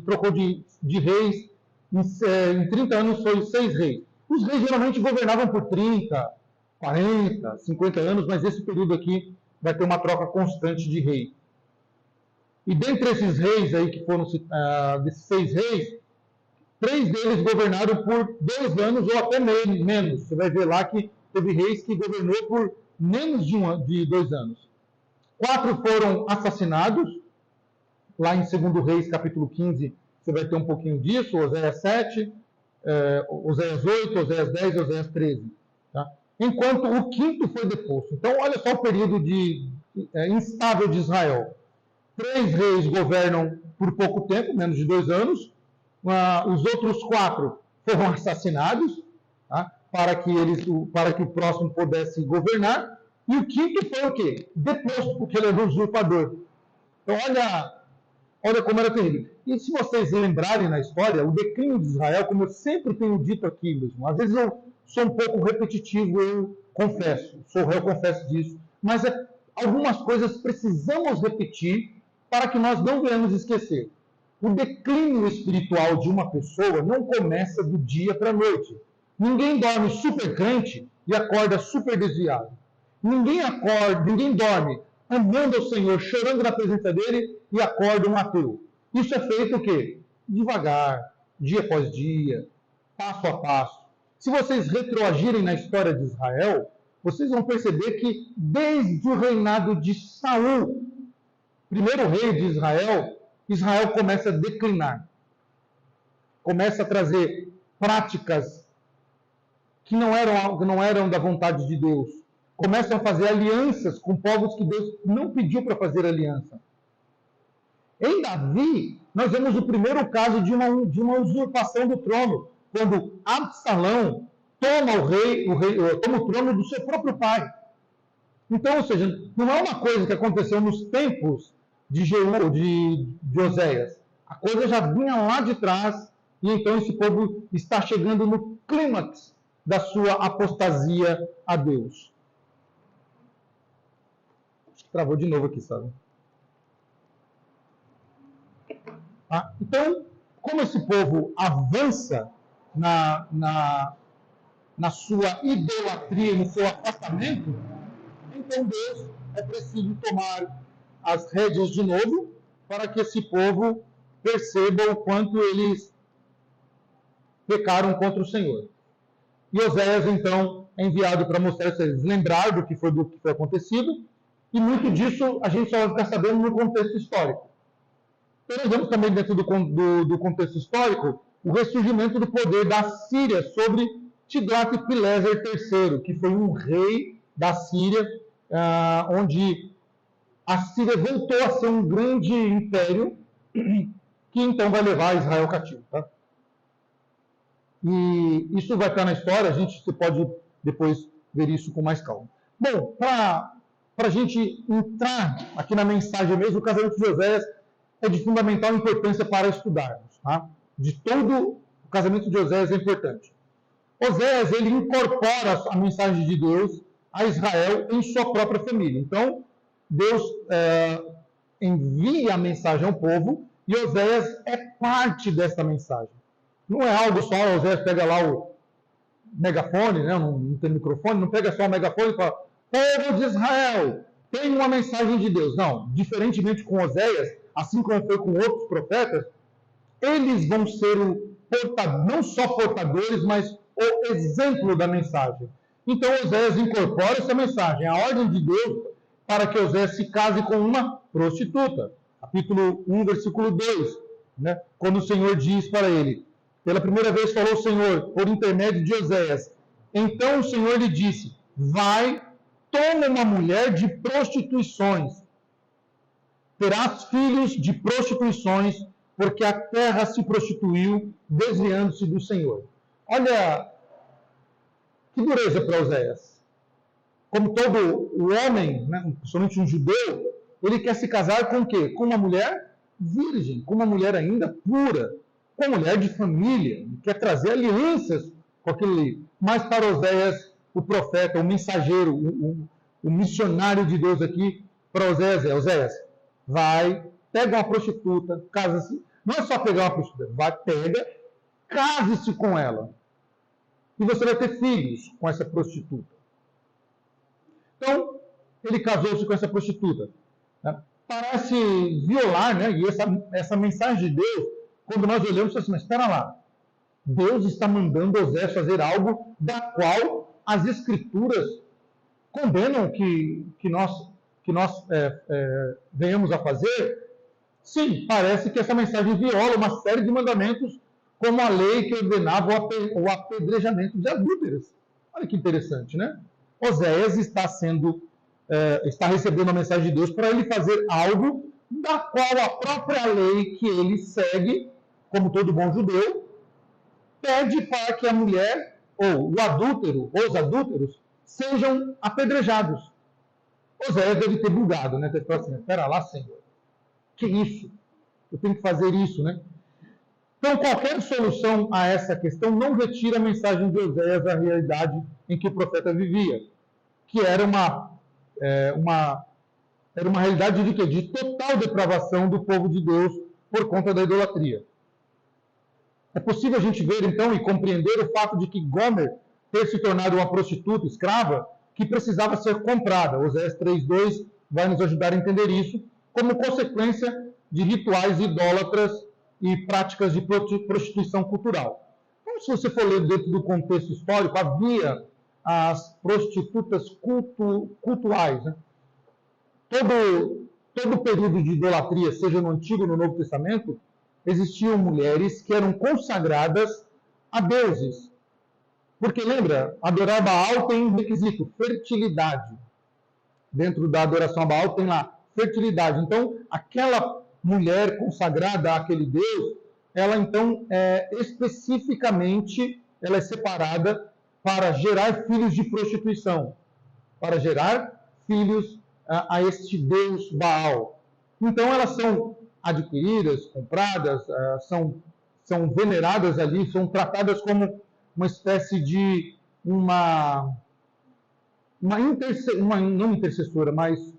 trocou de reis, em 30 anos foi 6 reis. Os reis geralmente governavam por 30, 40, 50 anos, mas esse período aqui vai ter uma troca constante de rei. E dentre esses reis aí que foram, desses 6 reis, 3 deles governaram por 2 anos ou até menos. Você vai ver lá que teve reis que governou por menos de 2 anos. 4 foram assassinados. Lá em 2 Reis, capítulo 15, você vai ter um pouquinho disso. Oséias 7, Oséias 8, Oséias 10 e Oséias 13. Tá? Enquanto o 5º foi deposto. Então, olha só o período instável de Israel. 3 reis governam por pouco tempo, menos de 2 anos. Os outros 4 foram assassinados, tá? para que o próximo pudesse governar. E o 5º foi o quê? Deposto, porque ele era usurpador. Então, olha como era terrível. E se vocês lembrarem na história, o declínio de Israel, como eu sempre tenho dito aqui mesmo, às vezes eu sou um pouco repetitivo, eu confesso disso, mas algumas coisas precisamos repetir para que nós não venhamos esquecer. O declínio espiritual de uma pessoa não começa do dia para a noite. Ninguém dorme super crente e acorda super desviado. Ninguém dorme amando ao Senhor, chorando na presença dele e acorda um ateu. Isso é feito o quê? Devagar, dia após dia, passo a passo. Se vocês retroagirem na história de Israel, vocês vão perceber que desde o reinado de Saul, primeiro rei de Israel, Israel começa a declinar. Começa a trazer práticas que não eram da vontade de Deus. Começam a fazer alianças com povos que Deus não pediu para fazer aliança. Em Davi, nós vemos o primeiro caso de uma usurpação do trono, quando Absalão toma o trono do seu próprio pai. Então, ou seja, não é uma coisa que aconteceu nos tempos de Oséias. A coisa já vinha lá de trás, e então esse povo está chegando no clímax da sua apostasia a Deus. Acho que travou de novo aqui, sabe? Então, como esse povo avança na sua idolatria, no seu afastamento, então Deus é preciso tomar as rédeas de novo para que esse povo perceba o quanto eles pecaram contra o Senhor. E Oséias, então, é enviado para mostrar se eles lembrar do que foi acontecido, e muito disso a gente só vai ficar sabendo no contexto histórico. Então, nós vemos também dentro do contexto histórico o ressurgimento do poder da Síria sobre Tiglat-Pileser III, que foi um rei da Síria, onde a Síria voltou a ser um grande império, que então vai levar Israel cativo. Tá? E isso vai estar na história, você pode depois ver isso com mais calma. Bom, para a gente entrar aqui na mensagem mesmo, o casamento de Oséias é de fundamental importância para estudarmos. Tá? De todo, o casamento de Oséias é importante. Oséias, ele incorpora a mensagem de Deus a Israel em sua própria família. Então, Deus envia a mensagem ao povo e Oséias é parte dessa mensagem. Não é algo só, Oséias pega lá o megafone, né? Não tem microfone, não pega só o megafone e fala: povo de Israel, tem uma mensagem de Deus. Não, diferentemente com Oséias, assim como foi com outros profetas, eles vão ser não só portadores, mas o exemplo da mensagem. Então Oséias incorpora essa mensagem, a ordem de Deus para que Oséias se case com uma prostituta. Capítulo 1, versículo 2, né? Quando o Senhor diz para ele, pela primeira vez falou o Senhor, por intermédio de Oséias. Então o Senhor lhe disse: vai, toma uma mulher de prostituições. Terás filhos de prostituições, porque a terra se prostituiu, desviando-se do Senhor. Olha, que dureza para Oséias. Como todo o homem, né, principalmente um judeu, ele quer se casar com o quê? Com uma mulher virgem, com uma mulher ainda pura, com uma mulher de família, quer trazer alianças com aquele. Mas para Oséias, o profeta, o mensageiro, o missionário de Deus aqui, para Oséias Oséias, vai, pega uma prostituta, casa-se. Não é só pegar uma prostituta, vai, pega, case-se com ela. E você vai ter filhos com essa prostituta. Então, ele casou-se com essa prostituta. Né? Parece violar, né? E essa mensagem de Deus, quando nós olhamos assim, mas espera lá, Deus está mandando Oséias fazer algo da qual as Escrituras condenam que nós venhamos a fazer. Sim, parece que essa mensagem viola uma série de mandamentos, como a lei que ordenava o apedrejamento de adúlteras. Olha que interessante, né? Oséias está recebendo a mensagem de Deus para ele fazer algo da qual a própria lei que ele segue, como todo bom judeu, pede para que a mulher, ou o adúltero, ou os adúlteros, sejam apedrejados. Oséias deve ter bugado, né? Deve falar assim, espera lá, Senhor, que isso? Eu tenho que fazer isso, né? Então, qualquer solução a essa questão não retira a mensagem de Oséias da realidade em que o profeta vivia, que era uma realidade de quê? De total depravação do povo de Deus por conta da idolatria. É possível a gente ver, então, e compreender o fato de que Gomer ter se tornado uma prostituta escrava que precisava ser comprada. Oséias 3:2 vai nos ajudar a entender isso, como consequência de rituais idólatras e práticas de prostituição cultural. Então, se você for ler dentro do contexto histórico, havia as prostitutas cultuais. Né? Todo o período de idolatria, seja no Antigo ou no Novo Testamento, existiam mulheres que eram consagradas a deuses. Porque, lembra, adorar Baal tem um requisito, fertilidade. Dentro da adoração a Baal tem lá, fertilidade. Então, aquela mulher consagrada àquele Deus, ela então especificamente ela é separada para gerar filhos de prostituição, para gerar filhos a este Deus Baal. Então elas são adquiridas, compradas, são veneradas ali, são tratadas como uma espécie de não intercessora, mas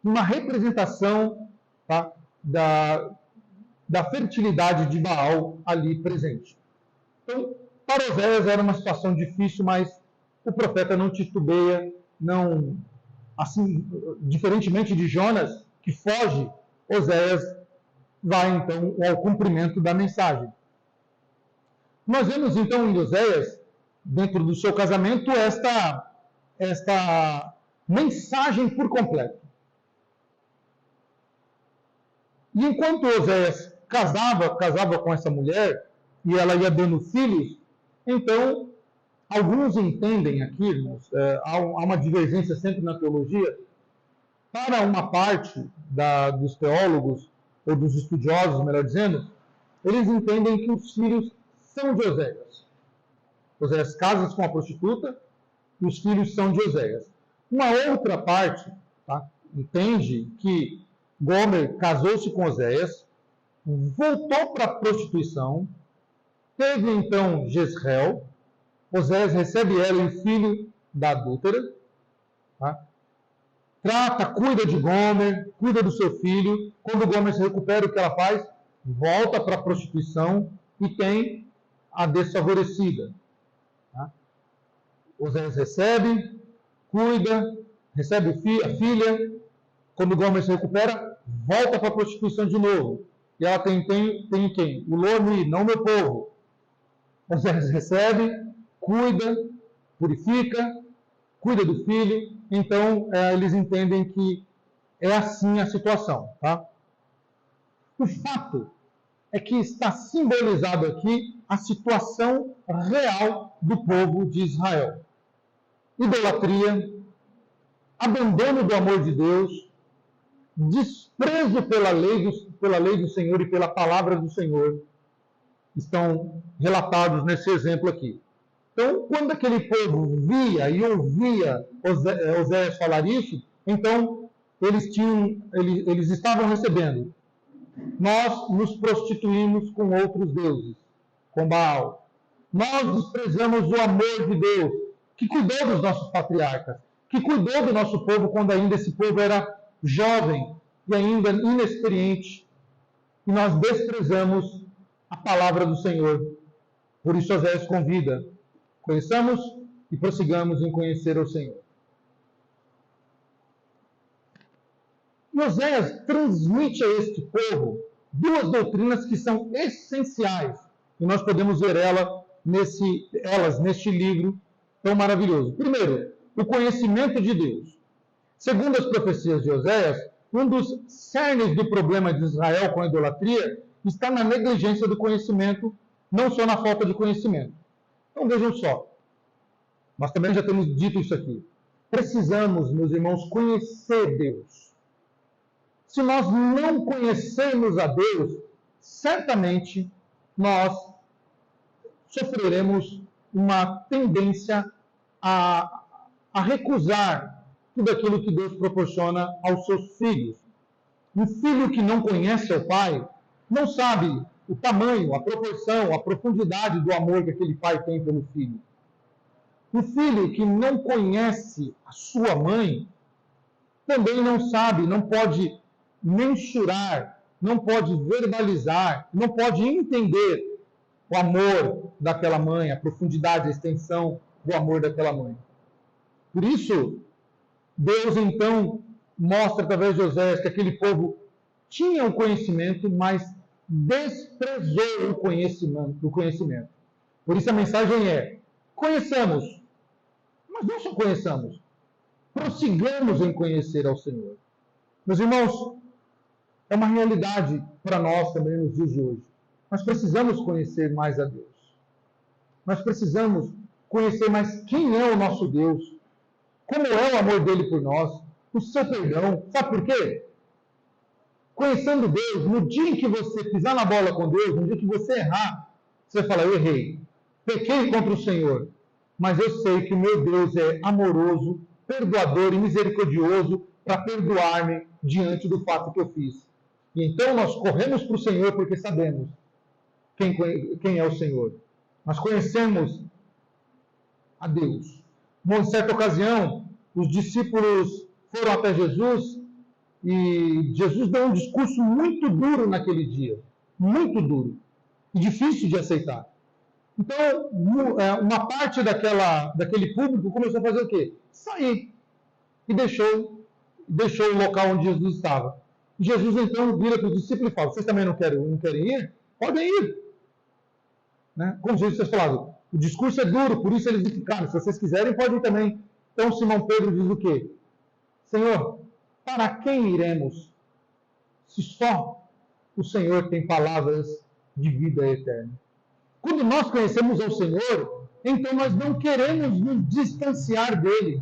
uma representação, tá, da fertilidade de Baal ali presente. Então, para Oséias era uma situação difícil, mas o profeta não titubeia, não assim, diferentemente de Jonas, que foge, Oséias vai então ao cumprimento da mensagem. Nós vemos então em Oséias, dentro do seu casamento, esta mensagem por completo. E enquanto Oséias casava com essa mulher, e ela ia dando filhos, então, alguns entendem aqui, irmãos, há uma divergência sempre na teologia, para uma parte dos teólogos, ou dos estudiosos, melhor dizendo, eles entendem que os filhos são de Oséias. Oséias casa com a prostituta, e os filhos são de Oséias. Uma outra parte, tá, entende que Gomer casou-se com Oséias, voltou para a prostituição, teve então Jezreel, Oséias recebe ela e o filho da adúltera, tá? Trata, cuida de Gomer, cuida do seu filho. Quando Gomer se recupera, o que ela faz? Volta para a prostituição e tem a desfavorecida. Tá? Oséias recebe, cuida, recebe a filha. Quando Gomer se recupera, volta para a prostituição de novo. E ela tem quem? O Lo-mi, não meu povo. Oséias recebe, cuida, purifica, cuida do filho. Então, eles entendem que é assim a situação. Tá? O fato é que está simbolizado aqui a situação real do povo de Israel. Idolatria, abandono do amor de Deus, desprezo pela lei do Senhor e pela palavra do Senhor, estão relatados nesse exemplo aqui. Então, quando aquele povo via e ouvia Oséias falar isso, então eles estavam recebendo. Nós nos prostituímos com outros deuses, com Baal. Nós desprezamos o amor de Deus, que cuidou dos nossos patriarcas, que cuidou do nosso povo quando ainda esse povo era jovem e ainda inexperiente. E nós desprezamos a palavra do Senhor. Por isso Oséias convida: conheçamos e prossigamos em conhecer o Senhor. E Oséias transmite a este povo duas doutrinas que são essenciais, e nós podemos ver elas neste livro tão maravilhoso. Primeiro, o conhecimento de Deus. Segundo as profecias de Oséias, um dos cernes do problema de Israel com a idolatria está na negligência do conhecimento, não só na falta de conhecimento. Então vejam só, nós também já temos dito isso aqui. Precisamos, meus irmãos, conhecer Deus. Se nós não conhecermos a Deus, certamente nós sofreremos uma tendência a recusar tudo aquilo que Deus proporciona aos seus filhos. Um filho que não conhece o pai, não sabe o tamanho, a proporção, a profundidade do amor que aquele pai tem pelo filho. Um filho que não conhece a sua mãe, também não sabe, não pode mensurar, não pode verbalizar, não pode entender o amor daquela mãe, a profundidade, a extensão do amor daquela mãe. Por isso, Deus então mostra através de Oséias que aquele povo tinha o conhecimento, mas desprezou o conhecimento. Por isso a mensagem é: conheçamos, mas não só conheçamos, prossigamos em conhecer ao Senhor. Meus irmãos, é uma realidade para nós também nos dias de hoje. Nós precisamos conhecer mais a Deus. Nós precisamos conhecer mais quem é o nosso Deus, como é o amor dele por nós, o seu perdão. Sabe por quê? Conhecendo Deus, no dia em que você pisar na bola com Deus, no dia que você errar, você vai falar: eu errei, pequei contra o Senhor, mas eu sei que o meu Deus é amoroso, perdoador e misericordioso para perdoar-me diante do fato que eu fiz. E então nós corremos para o Senhor porque sabemos quem é o Senhor. Nós conhecemos a Deus. Em certa ocasião, os discípulos foram até Jesus e Jesus deu um discurso muito duro naquele dia. Muito duro. E difícil de aceitar. Então, uma parte daquele público começou a fazer o quê? Sair. e deixou o local onde Jesus estava. E Jesus então vira para os discípulos e fala: vocês também não querem ir? Podem ir. Né? Como Jesus tinha falado, o discurso é duro, por isso eles ficaram. Se vocês quiserem, podem ir também. Então Simão Pedro diz o quê? Senhor, para quem iremos? Se só o Senhor tem palavras de vida eterna. Quando nós conhecemos o Senhor, então nós não queremos nos distanciar dele.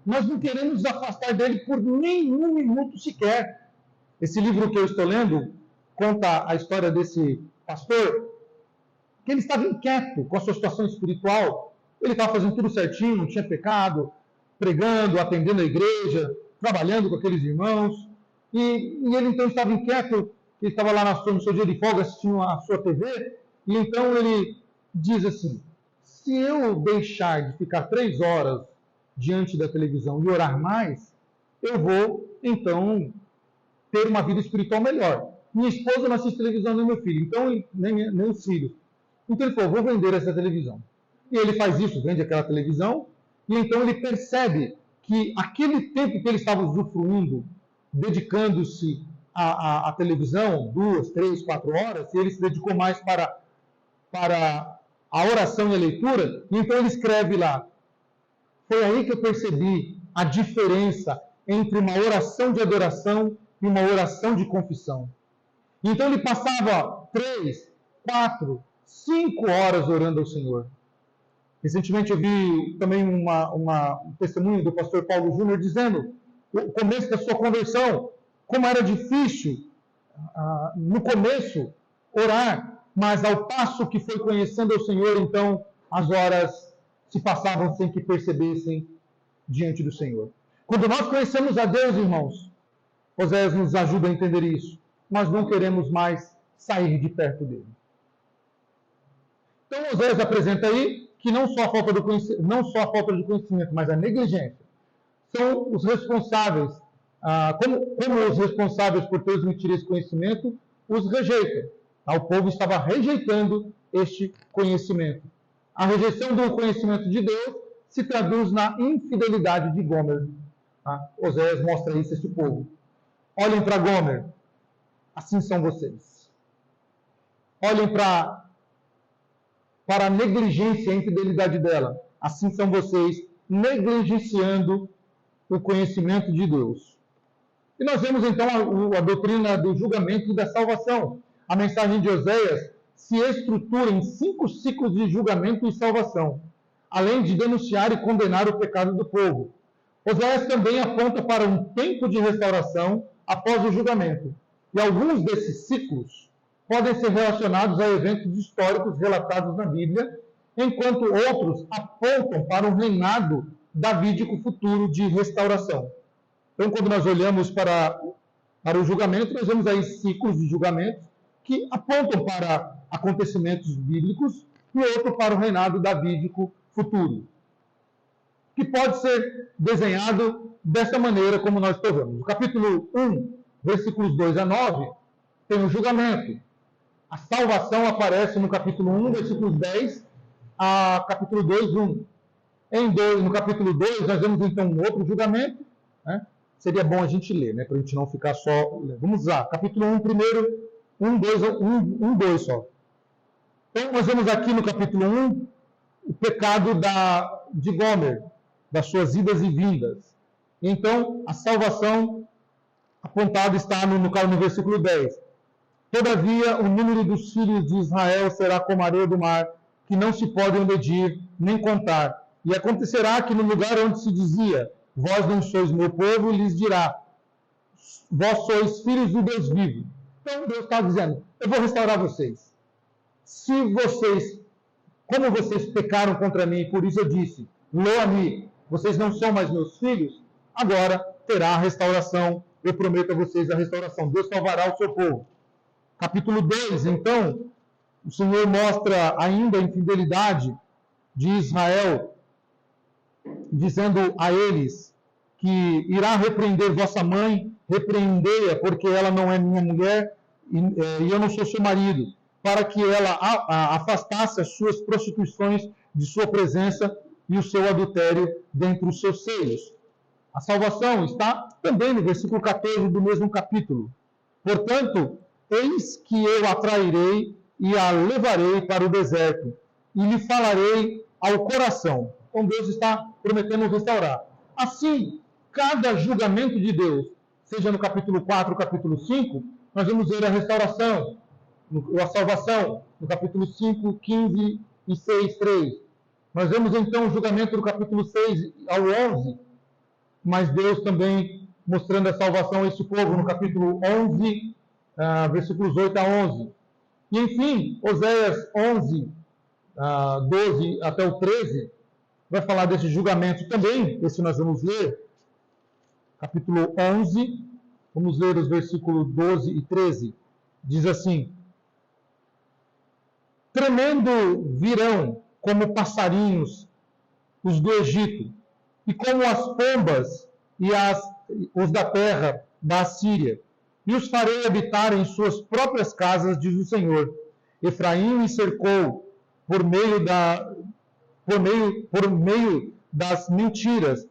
Nós não queremos nos afastar dele por nenhum minuto sequer. Esse livro que eu estou lendo conta a história desse pastor, que ele estava inquieto com a sua situação espiritual. Ele estava fazendo tudo certinho, não tinha pecado, pregando, atendendo a igreja, trabalhando com aqueles irmãos. E ele então estava inquieto, ele estava lá no seu dia de folga assistindo a sua TV, e então ele diz assim: se eu deixar de ficar 3 horas diante da televisão e orar mais, eu vou então ter uma vida espiritual melhor. Minha esposa não assiste televisão, nem meu filho, então nem os filhos. Então ele falou: vou vender essa televisão. E ele faz isso, vende aquela televisão, e então ele percebe que aquele tempo que ele estava usufruindo, dedicando-se à televisão, 2, 3, 4 horas, e ele se dedicou mais para a oração e a leitura, e então ele escreve lá: foi aí que eu percebi a diferença entre uma oração de adoração e uma oração de confissão. Então ele passava 3, 4, 5 horas orando ao Senhor. Recentemente eu vi também um testemunho do pastor Paulo Júnior dizendo o começo da sua conversão, como era difícil no começo orar, mas ao passo que foi conhecendo o Senhor, então as horas se passavam sem que percebessem diante do Senhor. Quando nós conhecemos a Deus, irmãos, Oséias nos ajuda a entender isso. Nós não queremos mais sair de perto dele. Então Oséias apresenta aí que não só a falta de conhecimento, mas a negligência são os responsáveis, como os responsáveis por transmitir esse conhecimento os rejeitam. O povo estava rejeitando este conhecimento. A rejeição do conhecimento de Deus se traduz na infidelidade de Gomer. Oséias mostra isso a este povo. Olhem para Gomer, assim são vocês. Olhem para a negligência e a infidelidade dela, assim são vocês, negligenciando o conhecimento de Deus. E nós vemos então a doutrina do julgamento e da salvação. A mensagem de Oséias se estrutura em 5 ciclos de julgamento e salvação, além de denunciar e condenar o pecado do povo. Oséias também aponta para um tempo de restauração após o julgamento. E alguns desses ciclos podem ser relacionados a eventos históricos relatados na Bíblia, enquanto outros apontam para um reinado davídico futuro de restauração. Então, quando nós olhamos para o julgamento, nós vemos aí ciclos de julgamentos que apontam para acontecimentos bíblicos e outro para o reinado davídico futuro, que pode ser desenhado dessa maneira como nós vemos. No capítulo 1, versículos 2 a 9, tem o julgamento. A salvação aparece no capítulo 1, versículos 10 a capítulo 2, 1. No capítulo 2, nós vemos então um outro julgamento. Né? Seria bom a gente ler, né? Para a gente não ficar só... Vamos lá, capítulo 1 primeiro, 2 só. Então, nós vemos aqui no capítulo 1 o pecado de Gomer, das suas idas e vindas. Então, a salvação apontada está no versículo 10. Todavia, o número dos filhos de Israel será como a areia do mar, que não se podem medir nem contar. E acontecerá que no lugar onde se dizia, vós não sois meu povo, lhes dirá, vós sois filhos do Deus vivo. Então Deus está dizendo, eu vou restaurar vocês. Como vocês pecaram contra mim, por isso eu disse, Lo-ami, vocês não são mais meus filhos, agora terá a restauração, eu prometo a vocês a restauração. Deus salvará o seu povo. Capítulo 2, então, o Senhor mostra ainda a infidelidade de Israel, dizendo a eles que irá repreender vossa mãe, repreendei-a, porque ela não é minha mulher e eu não sou seu marido, para que ela afastasse as suas prostituições de sua presença e o seu adultério dentre os seus seios. A salvação está também no versículo 14 do mesmo capítulo. Portanto, eis que eu a trairei e a levarei para o deserto, e lhe falarei ao coração. Então Deus está prometendo restaurar. Assim, cada julgamento de Deus, seja no capítulo 4 ou capítulo 5, nós vamos ver a restauração, a salvação, no capítulo 5, 15 e 6, 3. Nós vemos então o julgamento do capítulo 6 ao 11, mas Deus também mostrando a salvação a esse povo no capítulo 11, versículos 8 a 11. E enfim, Oséias 11, 12 até o 13, vai falar desse julgamento também. Esse nós vamos ler, capítulo 11, vamos ler os versículos 12 e 13. Diz assim: tremendo virão como passarinhos os do Egito, e como as pombas e os da terra da Assíria, e os farei habitar em suas próprias casas, diz o Senhor. Efraim me cercou por meio das mentiras,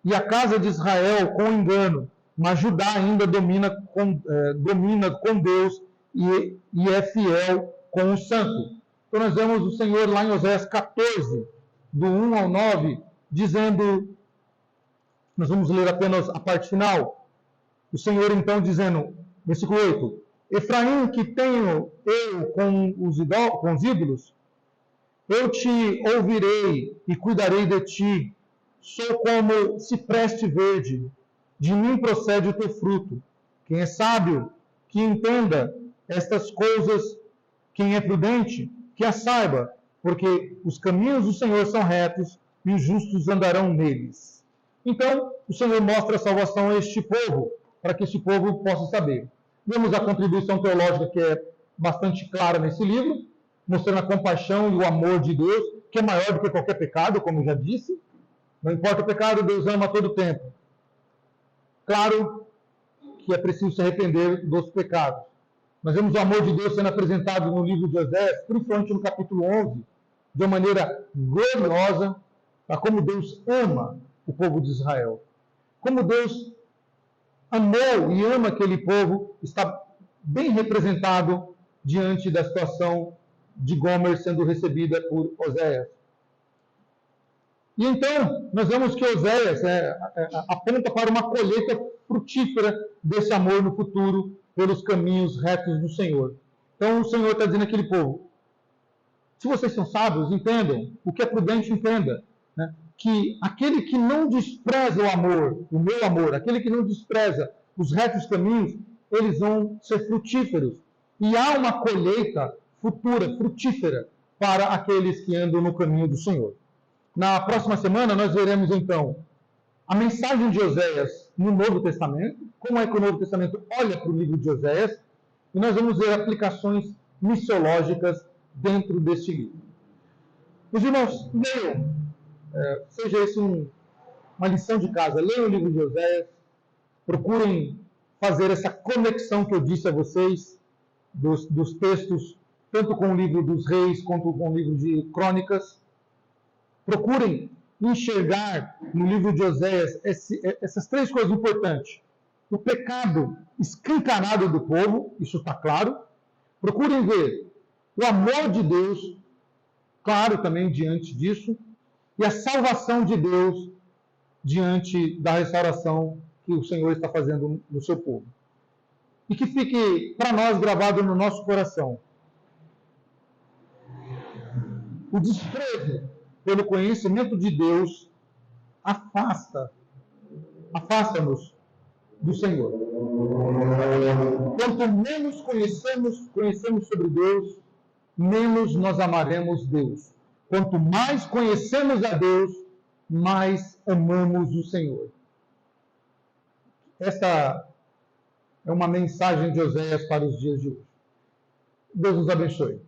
e a casa de Israel com engano, mas Judá ainda domina com Deus e é fiel com o santo. Então nós vemos o Senhor lá em Oséias 14, do 1 ao 9, dizendo, nós vamos ler apenas a parte final, o Senhor então dizendo, versículo 8, Efraim, que tenho eu com os ídolos, eu te ouvirei e cuidarei de ti. Sou como cipreste verde, de mim procede o teu fruto. Quem é sábio, que entenda estas coisas. Quem é prudente, que a saiba, porque os caminhos do Senhor são retos e os justos andarão neles. Então, o Senhor mostra a salvação a este povo, para que este povo possa saber. Vemos a contribuição teológica que é bastante clara nesse livro, mostrando a compaixão e o amor de Deus, que é maior do que qualquer pecado, como eu já disse. Não importa o pecado, Deus ama a todo tempo. Claro que é preciso se arrepender dos pecados. Nós vemos o amor de Deus sendo apresentado no livro de Oséias, principalmente no capítulo 11, de uma maneira gloriosa, a como Deus ama o povo de Israel. Como Deus amou e ama aquele povo, está bem representado diante da situação de Gomer sendo recebida por Oséias. E então, nós vemos que Oséias aponta para uma colheita frutífera desse amor no futuro, pelos caminhos retos do Senhor. Então, o Senhor está dizendo àquele povo, se vocês são sábios, entendam, o que é prudente, entenda, né? Que aquele que não despreza o amor, o meu amor, aquele que não despreza os retos caminhos, eles vão ser frutíferos. E há uma colheita futura, frutífera, para aqueles que andam no caminho do Senhor. Na próxima semana, nós veremos, então, a mensagem de Oséias no Novo Testamento, como é que o Novo Testamento olha para o livro de Oséias, e nós vamos ver aplicações missiológicas dentro deste livro. Os irmãos, leiam, seja isso uma lição de casa, leiam o livro de Oséias, procurem fazer essa conexão que eu disse a vocês, dos textos, tanto com o livro dos reis, quanto com o livro de crônicas. Procurem enxergar no livro de Oséias essas três coisas importantes. O pecado escancarado do povo, isso está claro. Procurem ver o amor de Deus, claro também diante disso, e a salvação de Deus diante da restauração que o Senhor está fazendo no seu povo. E que fique para nós gravado no nosso coração. O desprezo pelo conhecimento de Deus afasta-nos do Senhor. Quanto menos conhecemos sobre Deus, menos nós amaremos Deus. Quanto mais conhecemos a Deus, mais amamos o Senhor. Esta é uma mensagem de Oséias para os dias de hoje. Deus nos abençoe.